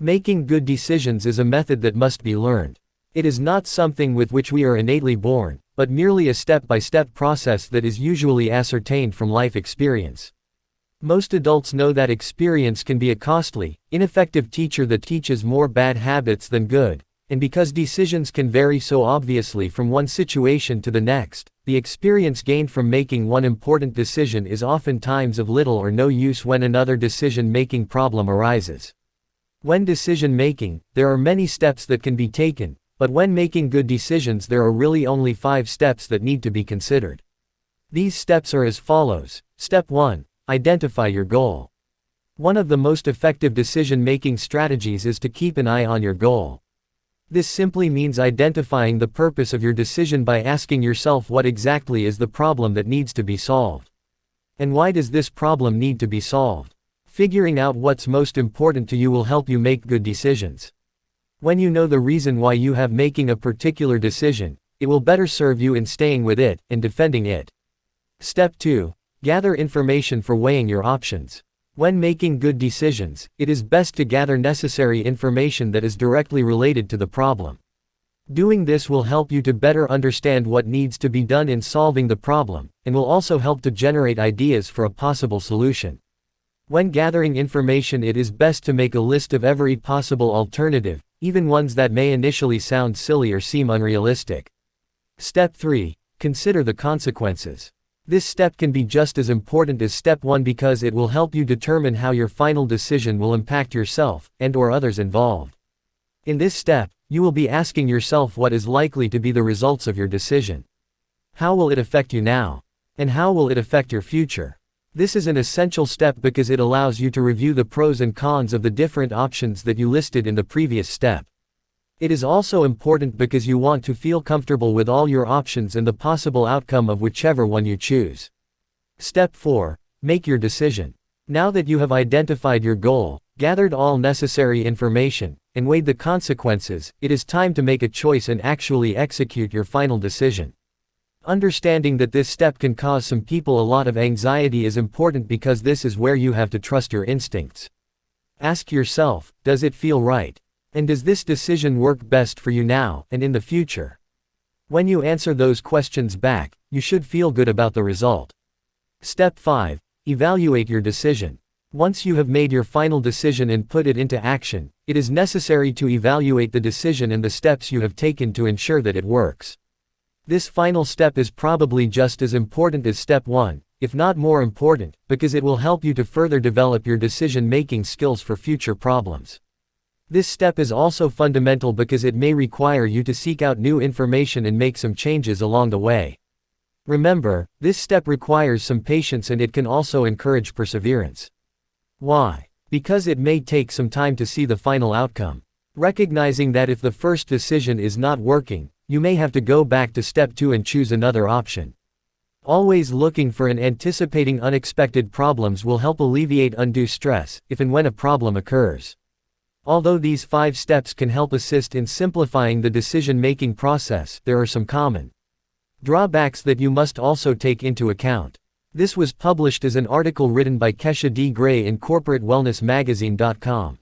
Making good decisions is a method that must be learned. It is not something with which we are innately born, but merely a step-by-step process that is usually ascertained from life experience. Most adults know that experience can be a costly, ineffective teacher that teaches more bad habits than good, and because decisions can vary so obviously from one situation to the next, the experience gained from making one important decision is oftentimes of little or no use when another decision-making problem arises. When decision-making, there are many steps that can be taken, but when making good decisions there are really only 5 steps that need to be considered. These steps are as follows. Step 1. Identify your goal. One of the most effective decision-making strategies is to keep an eye on your goal. This simply means identifying the purpose of your decision by asking yourself what exactly is the problem that needs to be solved. And why does this problem need to be solved? Figuring out what's most important to you will help you make good decisions. When you know the reason why you have making a particular decision, it will better serve you in staying with it and defending it. Step 2. Gather information for weighing your options. When making good decisions, it is best to gather necessary information that is directly related to the problem. Doing this will help you to better understand what needs to be done in solving the problem, and will also help to generate ideas for a possible solution. When gathering information, it is best to make a list of every possible alternative, even ones that may initially sound silly or seem unrealistic. Step 3. Consider the consequences. This step can be just as important as step 1 because it will help you determine how your final decision will impact yourself and/or others involved. In this step, you will be asking yourself what is likely to be the results of your decision. How will it affect you now? And how will it affect your future? This is an essential step because it allows you to review the pros and cons of the different options that you listed in the previous step. It is also important because you want to feel comfortable with all your options and the possible outcome of whichever one you choose. Step 4. Make your decision. Now that you have identified your goal, gathered all necessary information, and weighed the consequences, it is time to make a choice and actually execute your final decision. Understanding that this step can cause some people a lot of anxiety is important because this is where you have to trust your instincts. Ask yourself, does it feel right? And does this decision work best for you now and in the future? When you answer those questions back, you should feel good about the result. Step 5. Evaluate your decision. Once you have made your final decision and put it into action, it is necessary to evaluate the decision and the steps you have taken to ensure that it works. This final step is probably just as important as step 1, if not more important, because it will help you to further develop your decision-making skills for future problems. This step is also fundamental because it may require you to seek out new information and make some changes along the way. Remember, this step requires some patience and it can also encourage perseverance. Why? Because it may take some time to see the final outcome. Recognizing that if the first decision is not working, you may have to go back to step 2 and choose another option. Always looking for and anticipating unexpected problems will help alleviate undue stress, if and when a problem occurs. Although these 5 steps can help assist in simplifying the decision-making process, there are some common drawbacks that you must also take into account. This was published as an article written by Kesha D. Gray in CorporateWellnessMagazine.com.